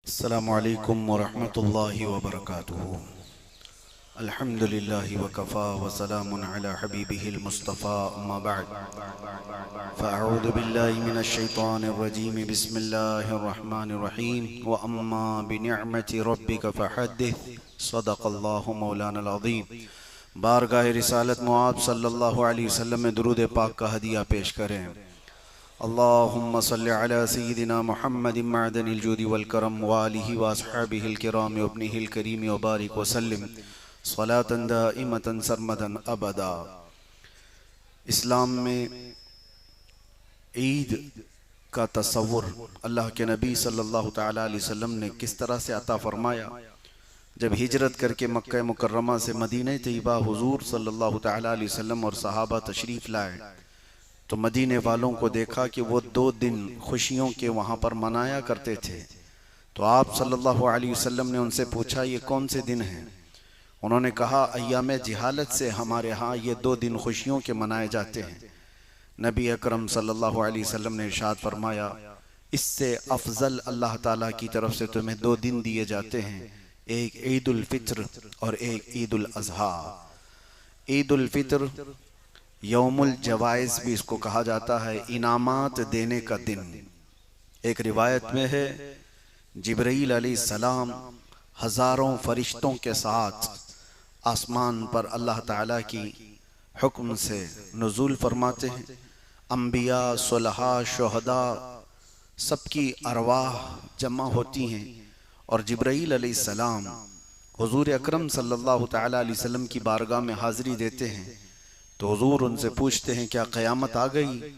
अस्सलामु अलैकुम वरहमतुल्लाहि वबरकातुहू। अल्हम्दुलिल्लाहि वकफ़ा वसलामुन अला हबीबिहिल मुस्तफ़ा अम्मा बअद फ़अऊज़ु बिल्लाहि मिनश शैतानिर रजीम बिस्मिल्लाहिर रहमानिर रहीम व अम्मा बिनिअमति रब्बिका फ़हद्दिस सदक़ल्लाहु मौलाना अज़ीम। बारगाह रिसालत मुआब सल्लल्लाहु अलैहि वसल्लम में दुरूद पाक का हदिया पेश करें। अल्लाहुम्मा सल्लि अला सय्यिदिना मुहम्मदिन मअदनिल जूदि वल करम व आलिहि व अस्हाबिहिल किराम व इब्निहिल करीम व बारिक व सल्लिम सलातन दाइमतन सरमदन अबदा। इस्लाम में ईद का तसव्वुर अल्लाह के नबी सल्लल्लाहु तआला अलैहि वसल्लम ने किस तरह से अता फरमाया। जब हिजरत करके मक्का मुकर्रमा से मदीना तैयबा हुजूर सल्लल्लाहु तआला अलैहि वसल्लम और सहाबा तशरीफ़ लाए तो मदीने वालों को देखा कि वो 2 दिन खुशियों के वहाँ पर मनाया करते थे। तो आप सल्लल्लाहु अलैहि वसल्लम ने उनसे पूछा, ये कौन से दिन हैं? उन्होंने कहा, अय्याम जिहालत से हमारे यहाँ ये 2 दिन खुशियों के मनाए जाते हैं। नबी अकरम सल्लल्लाहु अलैहि वसल्लम ने इरशाद फरमाया, इससे अफजल अल्लाह ताला की तरफ से तुम्हें 2 दिन दिए जाते हैं, एक ईद उल फित्र और एक ईद उल अज़हा। ईद उल फित्र यौमुल जवाइज़ भी इसको कहा जाता है, इनामात देने का दिन। एक रिवायत में है जिब्रील अलैहिस्सलाम हजारों फरिश्तों के साथ आसमान पर अल्लाह ताला की हुक्म से नुज़ूल फरमाते हैं। अंबिया, सुलहा, शुहदा सबकी अरवाह जमा होती हैं और जिब्रील अलैहिस्सलाम हुजूर अकरम सल्लल्लाहु ताला अलैहि वसल्लम की बारगाह में हाज़िरी देते हैं। तो हुजूर उनसे पूछते हैं, क्या क़यामत आ गई?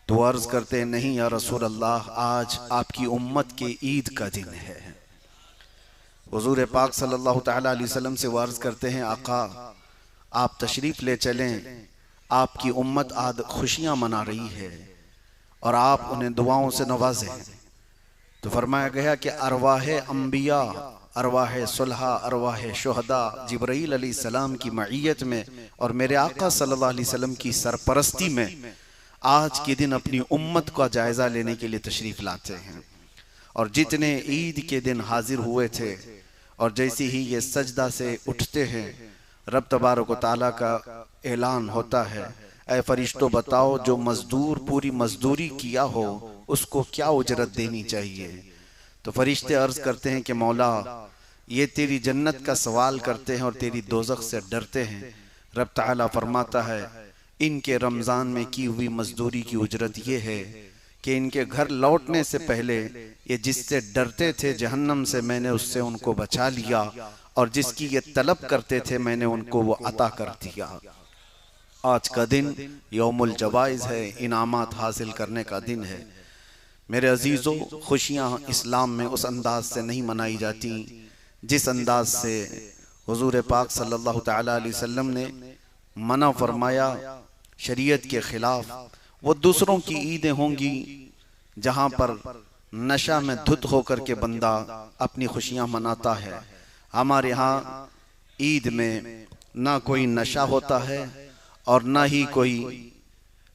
तो अर्ज़ करते हैं, नहीं या रसूल अल्लाह, आज आपकी उम्मत के ईद का दिन है। हुजूर पाक सल्लल्लाहु तआला अलैहि वसल्लम से अर्ज़ करते हैं, आका आप तशरीफ़ ले चलें, आपकी उम्मत आज खुशियाँ मना रही है और आप उन्हें दुआओं से नवाजें। तो फरमाया गया कि अरवाह अंबिया, अरवाह सुलहा, अरवाह शुहदा जिब्रील अलैहिस्सलाम की मईयत में और मेरे आका सल्लल्लाहु अलैहि वसल्लम की सरपरस्ती में आज के दिन अपनी उम्मत का जायज़ा लेने के लिए तशरीफ़ लाते हैं। और जितने ईद के दिन हाजिर हुए थे और जैसे ही ये सजदा से उठते हैं, रब तबारक व तआला का ऐलान होता है, ऐ फरिश्तों बताओ जो मजदूर पूरी मजदूरी किया हो उसको क्या उजरत देनी चाहिए। तो फरिश्ते अर्ज करते हैं कि मौला, ये तेरी जन्नत का सवाल करते हैं और तेरी दोज़ख से डरते हैं। रब ताला फरमाता है, इनके रमज़ान में की हुई मजदूरी की उजरत ये है कि इनके घर लौटने से पहले ये जिससे डरते थे जहन्नम से, मैंने उससे उनको बचा लिया और जिसकी ये तलब करते थे मैंने उनको वो अता कर दिया। आज का दिन यौमुल जवाइज़ है, इनामात हासिल करने का दिन है। मेरे अजीज़ों, खुशियाँ इस्लाम में उस अंदाज से नहीं मनाई जाती जिस अंदाज से हुजूर पाक सल्लल्लाहु तआला अलैहि वसल्लम ने मना फरमाया शरीयत के ख़िलाफ़। वो दूसरों की ईदें होंगी जहाँ पर नशा में धुत होकर के बंदा अपनी खुशियाँ मनाता है। हमारे यहाँ ईद में ना कोई नशा होता है और ना ही कोई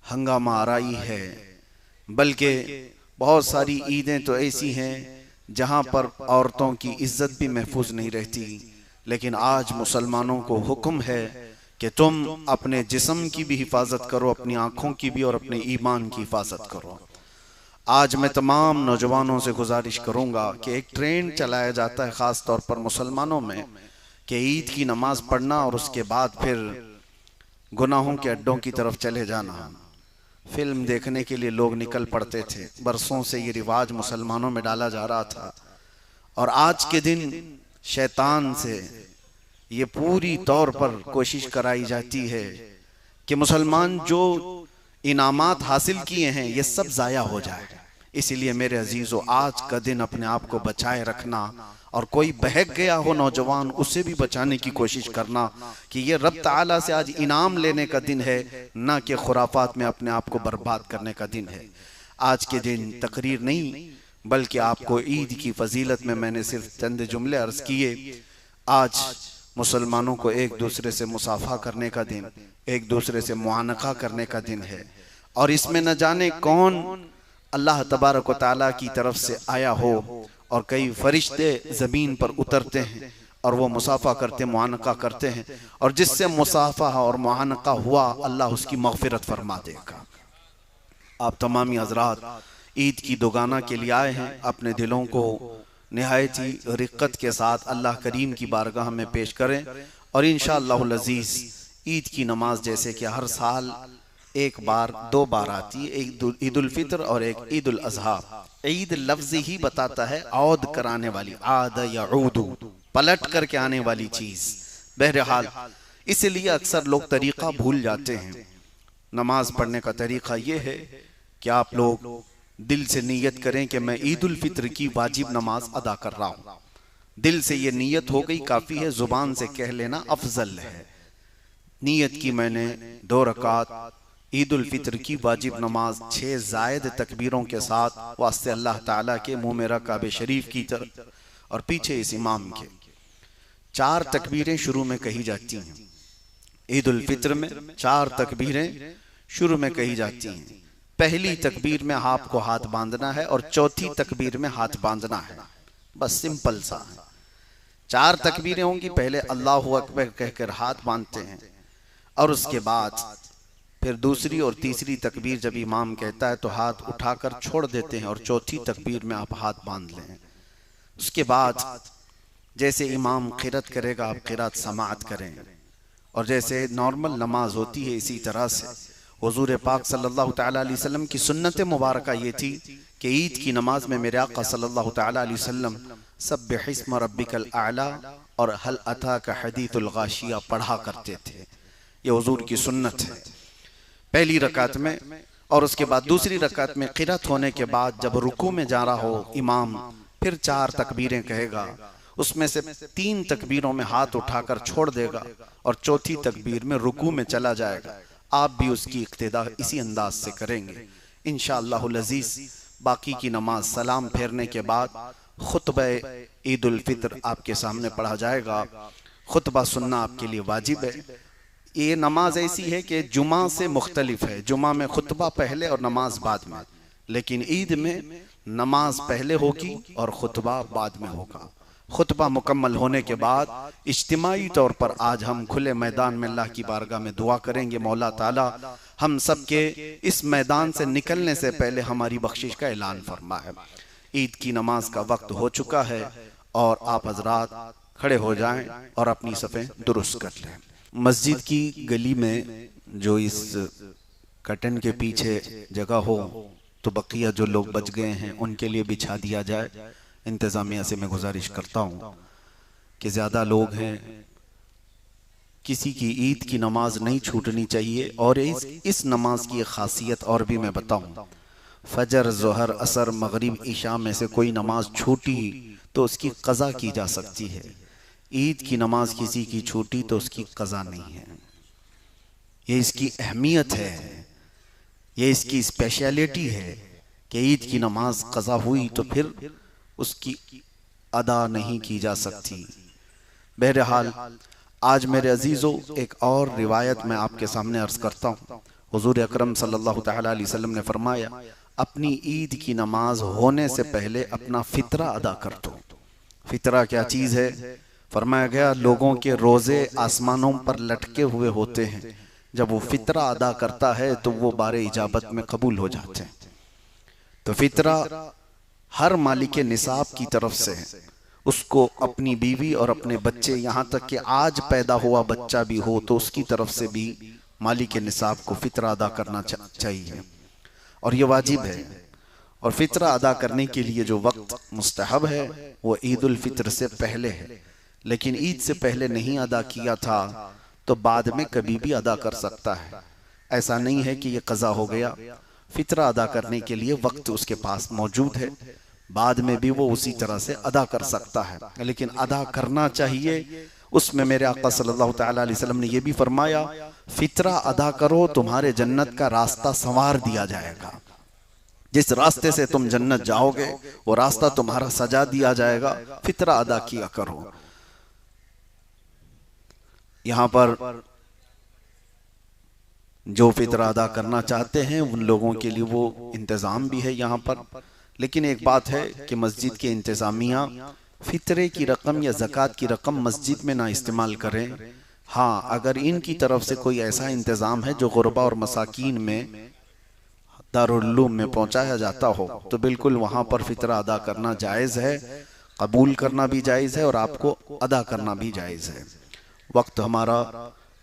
हंगामा आराई है, बल्कि बहुत सारी ईदें तो ऐसी हैं जहाँ पर औरतों की इज्जत भी महफूज नहीं रहती। लेकिन आज मुसलमानों को हुक्म है कि तुम अपने जिस्म की भी हिफाजत करो, अपनी आँखों की भी और अपने ईमान की हिफाजत करो। आज मैं तमाम नौजवानों से गुजारिश करूँगा कि एक ट्रेंड चलाया जाता है ख़ास तौर पर मुसलमानों में कि ईद की नमाज पढ़ना और उसके बाद फिर गुनाहों के अड्डों की तरफ चले जाना। फिल्म देखने के लिए लोग निकल पड़ते थे। बरसों से ये रिवाज मुसलमानों में डाला जा रहा था और आज के दिन शैतान से ये पूरी तौर पर कोशिश कराई जाती है कि मुसलमान जो इनामात हासिल किए हैं ये सब ज़ाया हो जाए। इसीलिए मेरे अजीज़ों, आज का दिन अपने आप को बचाए रखना और कोई बहक गया हो नौजवान उसे भी बचाने की कोशिश करना कि ये रब ताला से आज इनाम लेने का दिन है, ना कि खुराफात में अपने आप को बर्बाद करने का दिन है। आज के दिन तकरीर नहीं बल्कि आपको ईद की फजीलत में मैंने सिर्फ चंद जुमले अर्ज किए। आज मुसलमानों को एक दूसरे से मुसाफा करने का दिन, एक दूसरे से मुआनका करने का दिन है और इसमें न जाने कौन अल्लाह तबारक व तआला की तरफ से आया हो और कई फरिश्ते ज़मीन पर उतरते हैं और वो मुसाफ़ा करते मुआनका करते हैं, और जिससे मुसाफ़ा और मुआनका हुआ अल्लाह उसकी मग़फ़िरत फरमा देगा। आप तमामी हज़रात ईद की दोगाना के लिए आए हैं, अपने दिलों को निहायत ही रिक़्क़त के साथ अल्लाह करीम की बारगाह में पेश करें, और इंशाअल्लाहुल अज़ीज़ ईद की नमाज जैसे कि हर साल एक बार दो बार आती है, एक ईद उल फित्र और एक ईद उल अज़हा। ईद लफ्ज़ ही बताता है औद कराने वाली, आद यऊदु, पलट करके आने वाली चीज़। बहरहाल इसलिए अक्सर लोग तरीक़ा भूल जाते हैं। नमाज पढ़ने का तरीक़ा ये है कि आप लोग दिल से नीयत करें कि मैं ईद उल फित्र की वाजिब नमाज अदा कर रहा हूँ। दिल से ये नीयत हो गई काफ़ी है, ज़ुबान से कह लेना अफजल है। नीयत की मैंने 2 रकात ईद उल फित्र की वाजिब नमाज 6 ज़ायद तकबीरों के साथ वास्ते अल्लाह ताला के मुँह में रख काबे शरीफ की तरफ और पीछे इस इमाम के 4 तकबीरें शुरू में कही जाती हैं। ईद उल फित्र में 4 तकबीरें शुरू में कही जाती हैं। पहली तकबीर में आपको हाथ बांधना है और चौथी तकबीर में हाथ बांधना है, बस सिंपल सा है। 4 तकबीरें होंगी, पहले अल्लाहु अकबर कहकर हाथ बांधते हैं और उसके बाद फिर दूसरी और तीसरी तकबीर जब इमाम कहता है तो हाथ उठाकर छोड़ देते हैं और चौथी तकबीर में आप हाथ बांध लें। उसके बाद जैसे इमाम क़िरात करेगा आप क़िरात समाअत करें, और जैसे नॉर्मल नमाज होती है इसी तरह से हुज़ूर पाक सल्लल्लाहु तआला अलैहि वसल्लम की सुन्नत मुबारका ये थी कि ईद की नमाज में मेरे आका सल्लल्लाहु तआला अलैहि वसल्लम सब्बिहिस्म रब्बिकल आला और हल अताका हदीथुल गाशिया पढ़ा करते थे। ये हुज़ूर की सुन्नत है पहली रकात में। और उसके बाद दूसरी रकात में क़िरात होने के बाद जब रुकू में जा रहा हो इमाम फिर 4 तकबीरें कहेगा, उसमें से 3 तकबीरों में हाथ उठाकर छोड़ देगा और चौथी तकबीर में रुकू में चला जाएगा। आप भी उसकी इक्तिदा इसी अंदाज से करेंगे इंशाअल्लाहुल अज़ीज़। बाकी की नमाज सलाम फेरने के बाद खुतबा ईद उल फित्र आपके सामने पढ़ा जाएगा। खुतबा सुनना आपके लिए वाजिब है। ये नमाज ऐसी है कि जुमा से मुख्तलिफ है, जुमा में खुतबा पहले और नमाज बाद में, लेकिन ईद में नमाज पहले होगी और खुतबा बाद में होगा। खुतबा मुकम्मल होने के बाद इज्तिमाई तौर पर आज हम खुले मैदान में अल्लाह की बारगाह में दुआ करेंगे, मौला ताला हम सब के इस मैदान से निकलने से पहले हमारी बख्शिश का ऐलान फरमाए। ईद की नमाज का वक्त हो चुका है और आप हजरात खड़े हो जाएं और अपनी सफ़ें दुरुस्त कर लें। मस्जिद की गली में जो इस कर्टन के पीछे जगह हो तो बकिया जो लोग बच गए हैं उनके लिए बिछा दिया जाए। इंतज़ामिया से मैं गुजारिश करता हूँ कि ज़्यादा लोग हैं, किसी की ईद की नमाज नहीं छूटनी चाहिए। और इस नमाज की खासियत और भी मैं बताऊँ, फजर ज़ोहर असर मगरिब इशा में से कोई नमाज छूटी तो उसकी क़ज़ा की जा सकती है। ईद की नमाज किसी की छूटी तो उसकी क़ज़ा नहीं है। ये इसकी अहमियत है, ये इसकी स्पेशलिटी है कि ईद की नमाज क़ज़ा हुई तो फिर उसकी अदा नहीं की जा सकती। बहरहाल आज मेरे अजीज़ों एक और रिवायत मैं आपके सामने अर्ज़ करता हूँ। हुज़ूर अकरम सल्लल्लाहु तआला अलैहि वसल्लम ने फरमाया, अपनी ईद की नमाज होने से पहले अपना फ़ितरा अदा कर दो। फ़ितरा क्या चीज़ है? फरमाया गया लोगों के रोज़े आसमानों पर लटके हुए होते हैं, जब वो फ़ितरा अदा करता है तो वो बारे इजाबत में कबूल हो जाते हैं। तो फ़ितरा हर मालिक निसाब की तरफ से है, उसको अपनी बीवी और अपने बच्चे, यहाँ तक कि आज पैदा हुआ बच्चा भी हो तो उसकी तरफ से भी मालिक निसाब को फ़ितरा अदा करना चाहिए और ये वाजिब है। और फ़ितरा अदा करने के लिए जो वक्त मुस्तहब है वो ईद उल फित्र से पहले है, लेकिन ईद से पहले नहीं अदा किया था तो बाद में कभी भी अदा कर सकता है। ऐसा नहीं है कि ये क़ज़ा हो गया। फ़ितरा अदा करने के लिए वक्त उसके पास मौजूद है, बाद में भी वो उसी तरह से अदा कर सकता है, लेकिन अदा करना चाहिए। उसमें मेरे आका सल्लल्लाहु तआला अलैहि वसल्लम ने यह भी फरमाया, फ़ितरा अदा करो तुम्हारे जन्नत का रास्ता संवार दिया जाएगा। जिस रास्ते से तुम जन्नत जाओगे वो रास्ता तुम्हारा सजा दिया जाएगा। फ़ितरा अदा किया करो। यहाँ पर जो फ़ितरा अदा करना चाहते हैं उन लोगों के लिए वो इंतज़ाम भी है यहाँ पर, लेकिन एक बात है कि मस्जिद के इंतज़ामिया फितरे की रकम या ज़कात की रकम मस्जिद में ना इस्तेमाल करें। हाँ, अगर इनकी तरफ से कोई ऐसा इंतज़ाम है जो गुरबा और मसाकीन में दारुल उलूम में पहुंचाया जाता हो तो बिल्कुल वहां पर फितरा अदा करना जायज़ है, कबूल करना भी जायज़ है और आपको अदा करना भी जायज़ है। वक्त हमारा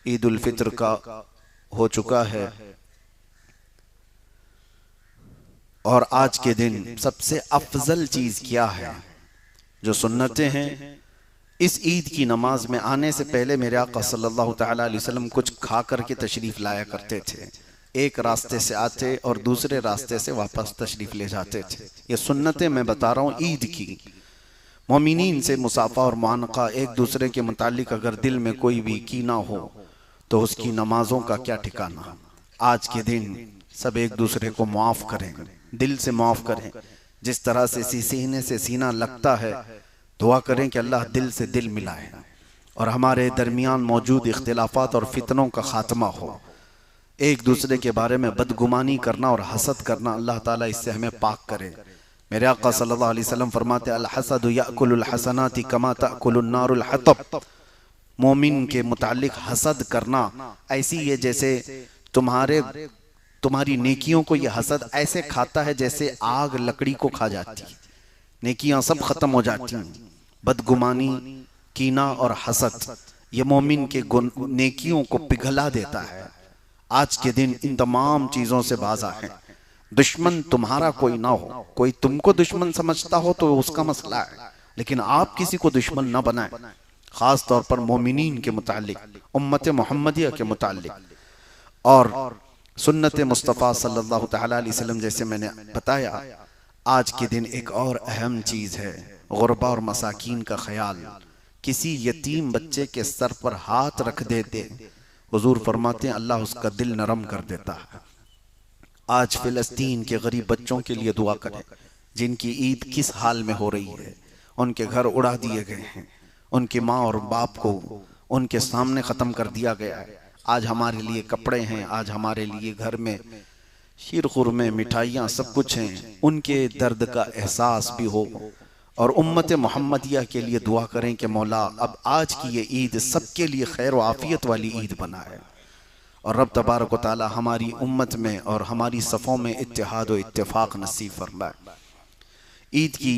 ईद उल फित्र का हो चुका है और आज के दिन सबसे अफजल चीज़ क्या है? जो सुन्नतें हैं, इस ईद की नमाज में आने से पहले मेरे आका सल्लल्लाहु तआला अलैहि वसल्लम कुछ खा करके तशरीफ़ लाया करते थे। एक रास्ते से आते और दूसरे रास्ते से वापस तशरीफ़ ले जाते थे। ये सुन्नतें मैं बता रहा हूँ ईद की। मोमिनीन से मुसाफा और मुआनका, एक दूसरे के मुतालिक अगर दिल में कोई भी कीना हो तो उसकी नमाजों का क्या ठिकाना। आज के दिन सब एक दूसरे को माफ़ करें, दिल से माफ़ करें। जिस तरह से सीने से सीना लगता है, दुआ करें कि अल्लाह दिल से दिल मिलाए और हमारे दरमियान मौजूद इख्तिलाफात और फितनों का खात्मा हो। एक दूसरे के बारे में बदगुमानी करना और हसद करना, अल्लाह ताला इससे हमें पाक करे। मेरे आका सल्लल्लाहु अलैहि वसल्लम फरमाते अल हसदु याकुलुल हसनाति कमा ताकुलुन नारुल हतब। मोमिन के मुतालिक हसद करना ऐसी है जैसे तुम्हारी नेकियों को यह हसद ऐसे खाता है जैसे आग लकड़ी को खा जाती है, नेकियां सब खत्म हो जाती हैं। बदगुमानी, कीना और हसद ये मोमिन के नेकियों को पिघला देता है। आज के दिन इन तमाम चीजों से बाज आए। दुश्मन तुम्हारा कोई ना हो, कोई तुमको दुश्मन समझता हो तो उसका मसला है, लेकिन आप किसी को दुश्मन ना बनाए, खास तौर पर मोमिनीन के मुतालिक, उम्मत मोहम्मदिया के मुतालिक। और सुन्नत मुस्तफ़ा सल्लल्लाहु तआला अलैहि वसल्लम जैसे मैंने बताया, आज के दिन एक और अहम चीज़ है गुरबा और मसाकीन का ख्याल। किसी यतीम बच्चे के सर पर हाथ रख देते, हुजूर फरमाते हैं अल्लाह उसका दिल नरम कर देता है। आज फिलिस्तीन के गरीब बच्चों के लिए दुआ करें जिनकी ईद किस हाल में हो रही है। उनके घर उड़ा दिए गए हैं, उनकी माँ और बाप को उनके सामने ख़त्म कर दिया गया है। आज हमारे लिए कपड़े हैं, आज हमारे लिए घर में शीर खुरमे, मिठाइयाँ, सब कुछ हैं। उनके दर्द का एहसास भी हो और उम्मत मोहम्मदिया के लिए दुआ करें कि मौला अब आज की ये ईद सबके लिए खैर व आफियत वाली ईद बनाए और रब तबारक व तआला हमारी उम्मत में और हमारी सफ़ों में इत्तेहाद व इत्तेफाक नसीब फरमाए। ईद की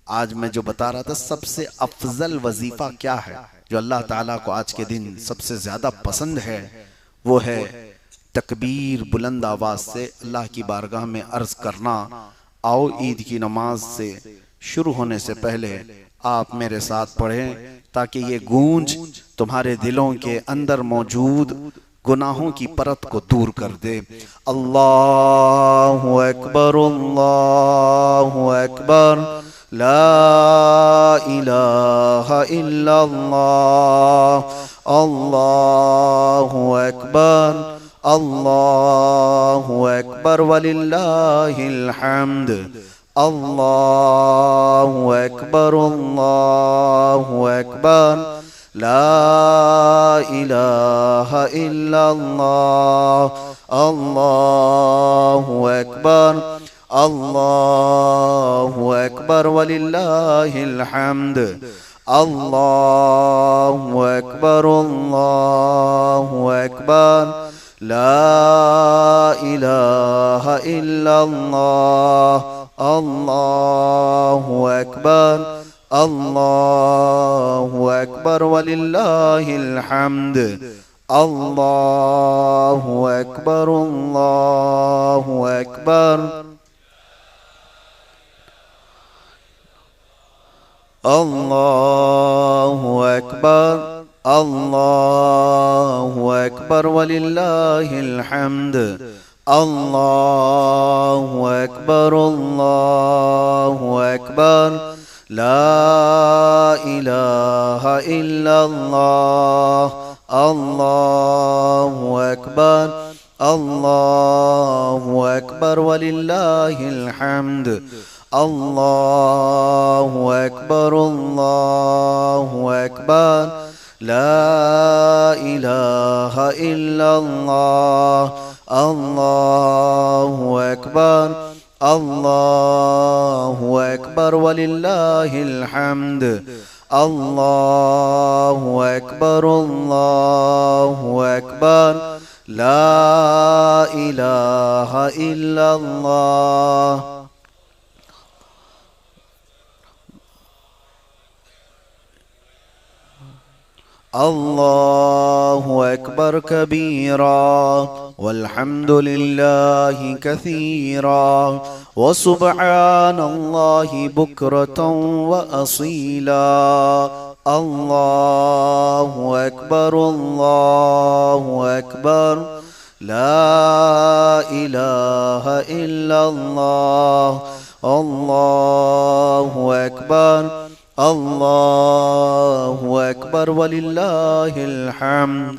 आज मैं जो बता रहा था, सबसे अफजल वजीफ़ा क्या है जो अल्लाह ताला को आज के दिन सबसे ज़्यादा पसंद है, वो है तकबीर बुलंद आवाज़ से अल्लाह की बारगाह में अर्ज़ करना। आओ ईद की नमाज से शुरू होने से पहले आप मेरे साथ पढ़ें ताकि ये गूंज तुम्हारे दिलों के अंदर मौजूद गुनाहों की परत को दूर कर दे। अल्लाहु अकबर, अल्लाहु अकबर, ला इलाहा इल्लल्लाह, अल्लाहु अकबर, अल्लाहु अकबर वलिल्लाहिल हम्द, अल्लाहु अकबर, अल्लाहु अकबर, ला इलाहा इल्लल्लाह, अल्लाहु अकबर, अल्लाहु अकबर वलिल्लाहिल हम्द, अल्लाहु अकबर, अल्लाहु अकबर, ला इलाहा इल्लल्लाह, अल्लाहु अकबर, अल्लाहु अकबर वलिल्लाहिल हम्द, अल्लाहु अकबर, अल्लाहु अकबर, अल्लाहु अकबर, अल्लाहु अकबर वलिल्लाहिल हम्द, अल्लाहु अकबर, अल्लाहु अकबर, ला इलाहा इल्लल्लाह, अल्लाहु अकबर, अल्लाहु अकबर वलिल्लाहिल हम्द, अल्लाहु अकबर, अल्लाहु अकबर, ला इलाहा इल्लल्लाह, अल्लाहु अकबर, अल्लाहु अकबर वलिल्लाहिल हम्द। अल्लाहु अकबर अल्लाहु अकबर ला इलाहा इल्लल्लाह। अल्लाहु अकबर कबीरा वल्हम्दुलिल्लाहि कसीरा व सुब्हानल्लाहि बुक्रतन व असीला। अल्लाहु अकबर ला इलाहा इल्लल्लाह। अल्लाहु अकबर वलिल्लाहिल हम्द।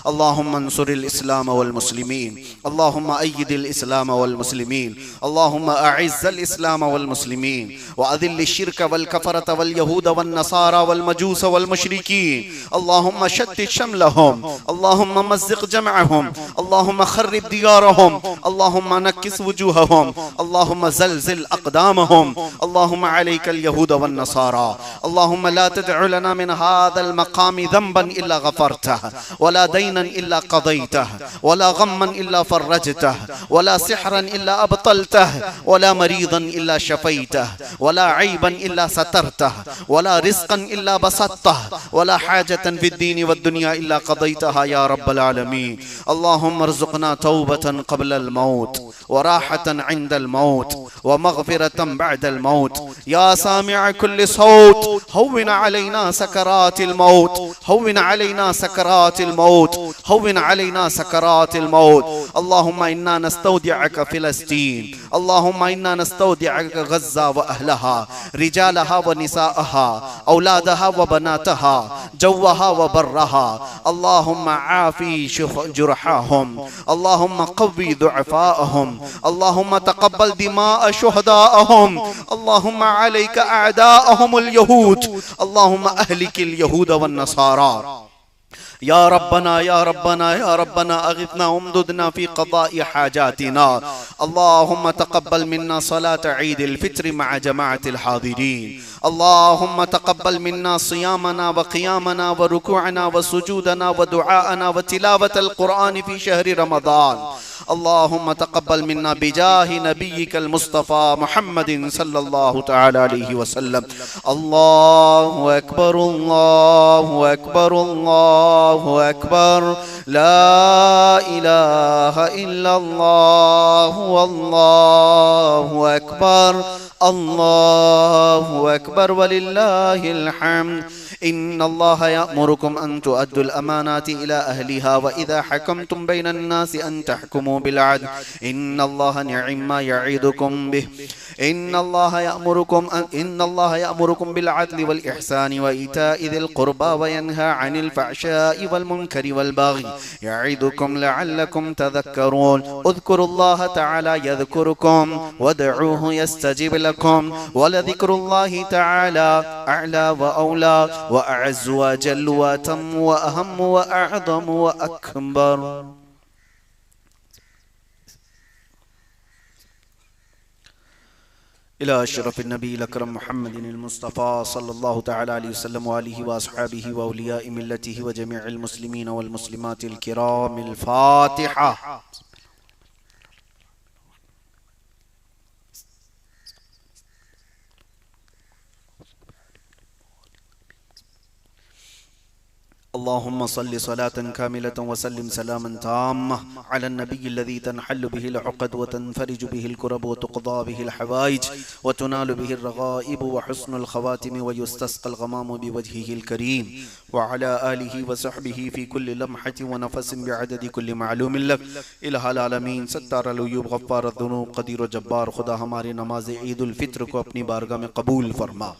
अल्लाहुम्मा अंसुरिल इस्लाम वल मुस्लिमीन, अल्लाहुम्मा अय्यिदिल इस्लाम वल मुस्लिमीन, अल्लाहुम्मा अइज़्ज़िल इस्लाम वल मुस्लिमीन व अज़िल्लिश शिर्क वल कफ़रत वल यहूद वन नसारा वल मजूस वल मुशरिकीन। अल्लाहुम्मा शत्तित शमलहुम, अल्लाहुम्मा मज़्ज़िक़ जमअहुम, अल्लाहुम्मा खर्रिब दियारहुम, अल्लाहुम्मा नक्किस वुजूहहुम, अल्लाहुम्मा ज़लज़िल अक़दामहुम, अल्लाहुम्मा अलैकल यहूद वन नसारा। अल्लाहुम्मा ला तदअ लना मिन हाज़ल मक़ामि ज़ंबन इल्ला गफ़रतह वला दैन इल्ला क़ज़ैतह वला गम्मन इल्ला फ़र्रजतह वला सिहरन इल्ला अबतलतह वला मरीज़न इल्ला शफ़ैतह वला ऐबन इल्ला सतरतह वला रिज़्क़न इल्ला बसत्तह वला हाजतन फ़िद्दीन वद्दुनिया इल्ला क़ज़ैतहा या रब्बल आलमीन। अल्लाहुम्मा अर्ज़ुक़ना तौबतन क़ब्लल मौत व राहतन इंदल मौत व मग़फ़िरतन बअदल मौत। या सामिअ कुल्लि सौत हव्विन अलैना सकरातिल मौत, हव्विन अलैना सकरातिल मौत, हव्विन अलैना सकरातिल मौत। अल्लाहुम्मा इन्ना नस्तौदिअक फ़िलस्तीन, अल्लाहुम्मा इन्ना नस्तौदिअक गज़्ज़ा व अहलहा, रिजालहा व निसाअहा, औलादहा व बनातहा, जव्वहा व बर्रहा। अल्लाहुम्मा आफ़ी जुरहाहुम, अल्लाहुम्मा क़व्वी दुअफ़ाअहुम, अल्लाहुम्मा तक़ब्बल दिमाअ शुहदाअहुम, अल्लाहुम्मा अलैका अअदाअहुमुल यहूद, अल्लाहुम्मा अहलिकिल यहूद वन नसारा। या रब्बना या रब्बना या रब्बना अग़िथना उम्दुदना फ़ी क़ज़ाइ हाजातिना। अल्लाहुम्मा तक़ब्बल मिन्ना सलात ईदिल फ़ित्र मअ जमाअतिल हाज़िरीन। अल्लाहुम्मा तक़ब्बल मिन्ना सियामना व क़ियामना व रुकूअना व सुजूदना व दुआअना व तिलावतल क़ुरआन फ़ी शहरि रमज़ान। अल्लाहुम्मा तक़ब्बल मिन्ना बिजाहि नबिय्यिकल मुस्तफ़ा मुहम्मदिन सल्लल्लाहु तआला अलैहि वसल्लम। अल्लाहु अकबर अल्लाहु अकबर अल्लाहु अकबर ला इलाहा इल्लल्लाह। अल्लाहु अकबर वलिल्लाहिल हम्द। इन्नल्लाह यअमुरुकुम अन तुअद्दुल अमानाति इला अहलिहा व इज़ा हकमतुम बैनन नासि अन तहकुमू बिल अद्ल इन्नल्लाह निअम्मा यईदुकुम बिह। इन्नल्लाह यअमुरुकुम बिल अद्लि वल इहसानि व ईताइ ज़िल क़ुर्बा व यन्हा अनिल फ़हशाइ वल मुनकरि वल बग़ि यईदुकुम लअल्लकुम तज़क्करून। उज़्कुरुल्लाह तआला यज़्कुरुकुम वदऊहु यस्तजिब लकुम व लज़िक्रुल्लाहि तआला अअला व औला व अअज़्ज़ु व अजल्लु व अतम्मु व अहम्मु व अअज़मु व अकबर। इला अशरफिन नबील अकरम मुहम्मदिनिल मुस्तफ़ा सल्लल्लाहु तआला अलैहि वसल्लम व आलिहि व अस्हाबिहि व औलियाइ मिल्लतिहि व जमीइल मुस्लिमीन वल मुस्लिमातिल किरामिल फ़ातिहा। अल्लाहुम्मा सल्लि सलातन कामिलतन व सल्लिम सलामन ताम्मा अला नबी अल्लज़ी तनहल्लु बिहिल उक़द व तनफ़रिजु बिहिल कुरब व तुक़ज़ा बिहिल हवाइज व तुनालु बिहिर रग़ाइब व हुस्नुल ख़वातिम व युस्तस्क़ल ग़मामु बिवजहिहिल करीम व अला आलिहि व सहबिहि फ़ी कुल्लि लम्हतिन व नफ़सिन बिअददि कुल्लि मालूमिन लक। इलाहुल आलमीन सत्तारुल उयूब ग़फ़्फ़ारुज़ ज़ुनूब क़दीर व जब्बार, खुदा हमारे नमाज़ ईदुल फ़ित्र को अपनी बारगाह में कबूल फरमा।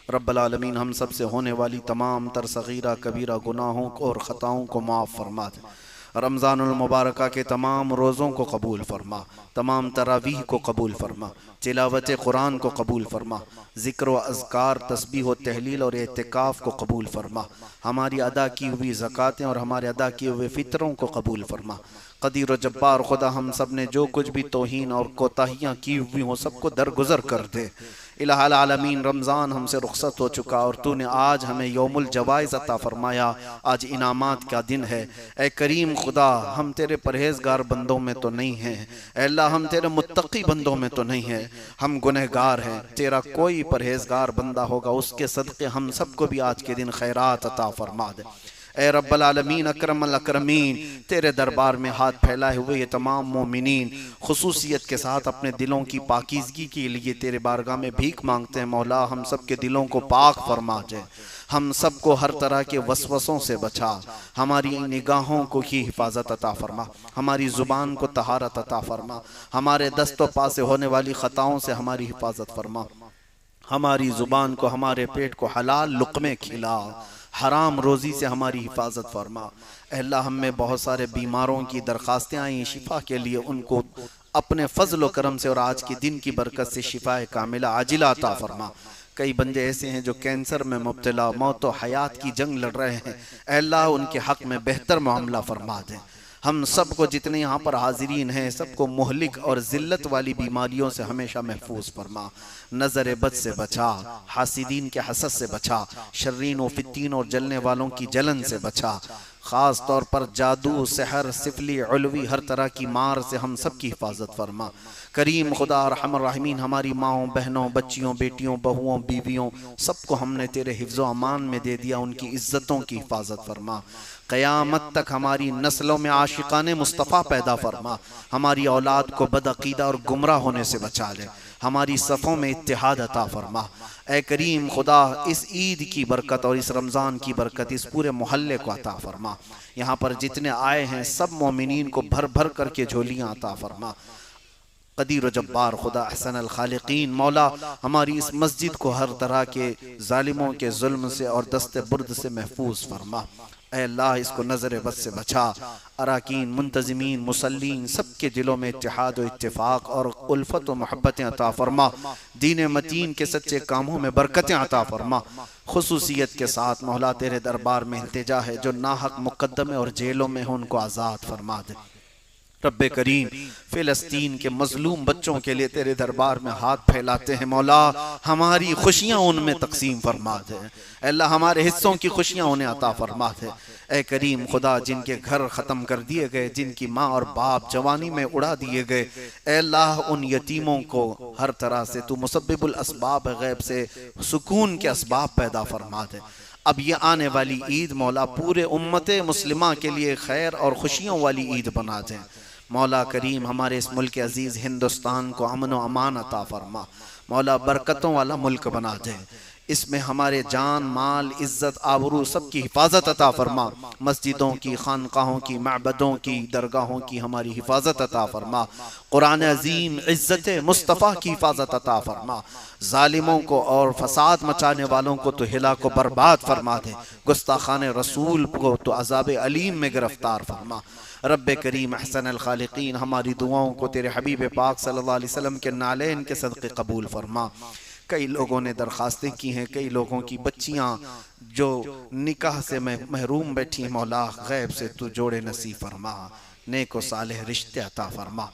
रब्बल आलमीन हम सब से होने वाली तमाम तर सगीरा कबीरा गुनाहों को और ख़ताओं को माफ़ फरमा दे। रमज़ानुल मुबारक के तमाम रोज़ों को कबूल फरमा, तमाम तरावीह को कबूल फरमा, तिलावत कुरान को कबूल फरमा, ज़िक्र व अज़कार, तस्बीह व तहलील और एतिकाफ़ को कबूल फरमा, हमारी अदा की हुई ज़कातें और हमारे अदा किए हुए फ़ितरों को कबूल फरमा। क़दीर व जब्बार खुदा हम सब ने जो कुछ भी तौहीन और कोताहियाँ की हुई हों सबको दरगुजर कर दे। इलाहुल आलमीन, रमज़ान हमसे रुखसत हो चुका और तूने आज हमें यौमुल जवाइज़ अता फरमाया। आज इनामात का दिन है। ए करीम खुदा, हम तेरे परहेज़गार बंदों में तो नहीं हैं, अल्लाह हम तेरे मुत्तकी बंदों में तो नहीं हैं, हम गुनहगार हैं। तेरा कोई परहेज़गार बंदा होगा उसके सदक़े हम सबको भी आज के दिन खैरात अता फरमा दे। ए रब्बल आलमीन, अकरमल अकरमीन, तेरे दरबार में हाथ फैलाए हुए ये तमाम मोमिनीन खुसूसियत के साथ अपने दिलों की पाकीज़गी के लिए तेरे बारगाह में भीख मांगते हैं। मौला, हम सब के दिलों को पाक फरमा दे, हम सबको हर तरह के वसवसों से बचा, हमारी निगाहों को ही हिफाजत अता फरमा, हमारी ज़ुबान को तहारत अता फरमा, हमारे दस्तों पा से होने वाली ख़ताओं से हमारी हिफाजत फरमा, हमारी ज़ुबान को, हमारे पेट को हलाल लुक़मे खिला, हराम रोज़ी से हमारी हिफाजत फरमा। अल्लाह, हम में बहुत सारे बीमारों की दरख्वास्तें आई शिफा के लिए, उनको अपने फजल व करम से और आज के दिन की बरकत से शिफाए कामिला आजिला अता फरमा। कई बंदे ऐसे हैं जो कैंसर में मुब्तला, मौत व हयात की जंग लड़ रहे हैं। अल्लाह, उनके हक़ में बेहतर मामला फरमा दें। हम सबको, जितने यहाँ पर हाजिरीन हैं, सबको मुहलिक और ज़िल्लत वाली बीमारियों से हमेशा महफूज फरमा। नज़र बद से बचा, हासिदीन के हसद से बचा, शर्रीन व फित्तीन और जलने वालों की जलन से बचा। ख़ास तौर पर जादू, सहर, सिफली, उलवी, हर तरह की मार से हम सब की हिफाजत फरमा। करीम खुदा रहमान रहीमीन, हमारी माओं, बहनों, बच्चियों, बेटियों, बहुओं, बीवियों, सबको हमने तेरे हिफ्ज़ व अमान में दे दिया। उनकी इज़्ज़तों की हिफाजत फरमा। क़यामत तक हमारी नस्लों में आशिकाने मुस्तफ़ा पैदा फरमा। हमारी औलाद को बदअक़ीदा और गुमराह होने से बचा ले। हमारी सफ़ों में इत्तिहाद अता फरमा। ए करीम खुदा, इस ईद की बरकत और इस रमज़ान की बरकत इस पूरे मोहल्ले को अता फरमा। यहाँ पर जितने आए हैं सब मोमिनीन को भर भर करके झोलियाँ अता फरमा। क़दीर जब्बार खुदा, अहसनल खालिकीन, मौला, हमारी इस मस्जिद को हर तरह के जालिमों के जुल्म से और दस्ते बुर्द से महफूज फरमा। ऐ अल्लाह, इसको नज़र बद से बचा। अराकीन, मुंतज़िमीन, मुसल्लीन, सबके दिलों में इत्तिहाद व इत्तिफाक और उल्फत व मोहब्बतें अता फरमा। दीन मतीन के सच्चे कामों में बरकतें अता फरमा। खुसूसियत के साथ मौला, तेरे दरबार में इल्तिजा है, जो नाहक मुकद्दमे और जेलों में हो उनको आज़ाद फरमा दे। रब्बे करीम, फ़िलिस्तीन के मजलूम बच्चों के लिए तेरे दरबार में हाथ फैलाते हैं। मौला, हमारी खुशियाँ उनमें तकसीम फरमा दे। अल्लाह, हमारे हिस्सों की खुशियाँ उन्हें अता फरमा दे। ए करीम खुदा, जिनके घर ख़त्म कर दिए गए, जिनकी माँ और बाप जवानी में उड़ा दिए गए, अल्लाह, उन यतीमों को हर तरह से तू मुसब्बिबुल असबाब गैब से सुकून के असबाब पैदा फरमा दे। अब ये आने वाली ईद मौला पूरे उम्मते मुस्लिमा के लिए खैर और खुशियों वाली ईद बना दें। मौला करीम, हमारे इस मुल्क अजीज़ हिंदुस्तान को अमन व अमान अता फरमा। मौला, बरकतों वाला मुल्क बना दे। इसमें हमारे जान, माल, इज़्ज़त, आबरू सब की हिफाजत अता फरमा। मस्जिदों की, खानकाहों की, माबदों की, दरगाहों की हमारी हिफाजत अता फरमा। कुरान अज़ीम, इज़्ज़त मुस्तफ़ा की हिफाजत अता फरमा। जालिमों को और फसाद मचाने वालों को तो हिला को बर्बाद फरमा दे। गुस्ताखान रसूल को तो अज़ाब अलीम में गिरफ्तार फरमा। रब्बे करीम, अहसनल खालिकीन, हमारी दुआओं को तेरे हबीब पाक सल्लल्लाहु अलैहि वसल्लम के नालैन के सदक़े कबूल फरमा। कई लोगों ने दरख्वास्तें की हैं, कई लोगों की बच्चियाँ जो निकाह से महरूम बैठी हैं। मौला, गैब से तू जोड़े नसीब फरमा, नेक व सालेह रिश्ते अता फरमा।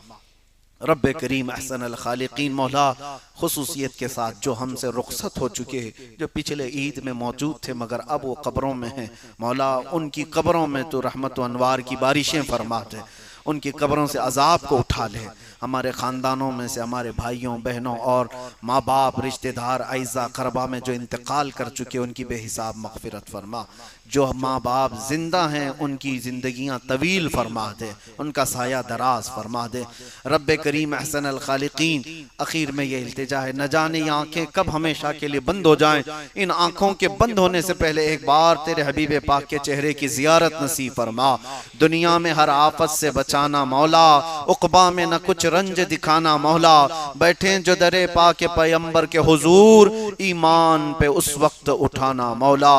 रब्बे करीम, अहसनल खालिकीन, मौला, खुसूसियत के साथ जो हमसे रुखसत हो चुके, जो पिछले ईद में मौजूद थे मगर अब वो कब्रों में हैं, मौला, उनकी कब्रों में तो रहमत व अनवार की बारिशें फरमा दे। उनकी कब्रों से अजाब को उठा ले। हमारे ख़ानदानों में से हमारे भाइयों, बहनों और माँ बाप, रिश्तेदार, आइज़ा करबा में जो इंतकाल कर चुके, उनकी बेहिसाब मग़फ़िरत फरमा। जो माँ बाप जिंदा हैं उनकी ज़िंदगियाँ तवील फरमा दे, उनका साया दराज फरमा दे। रब्बे करीम, अहसनल खालिकीन, आखिर में ये इल्तिजा है, न जाने ये आँखें कब हमेशा के लिए बंद हो जाएं। इन आँखों के बंद होने से पहले एक बार तेरे हबीब पाक के चेहरे की ज़ियारत नसीब फरमा। दुनिया में हर आफत से बचा बचाना मौला, उक़बा में न कुछ रंज दिखाना मौला, बैठे जो दरे पाक पैगंबर के हुजूर ईमान पे उस वक्त उठाना मौला।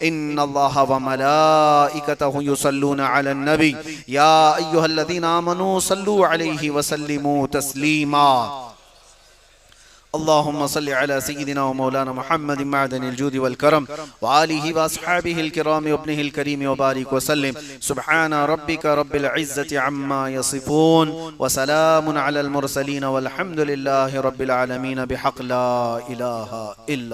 इन्नल्लाह व मलाइकतहु युसल्लूना अलन नबी या अय्युहल्लज़ीना आमनू सल्लू अलैहि व सल्लिमू तस्लीमा। अल्लाहुम्मा सल्लि अला सय्यिदिना व मौलाना मुहम्मदिन मअदनिल जूदि वल करम व आलिहि व अस्हाबिहिल किराम व इब्निहिल करीम व बारिक व सल्लिम। सुब्हाना रब्बिका रब्बिल इज्जति अम्मा यसिफून व सलामुन अलल मुरसलीन वल्हम्दुलिल्लाहि रब्बिल आलमीन बिहक़ ला इलाहा इल्ला।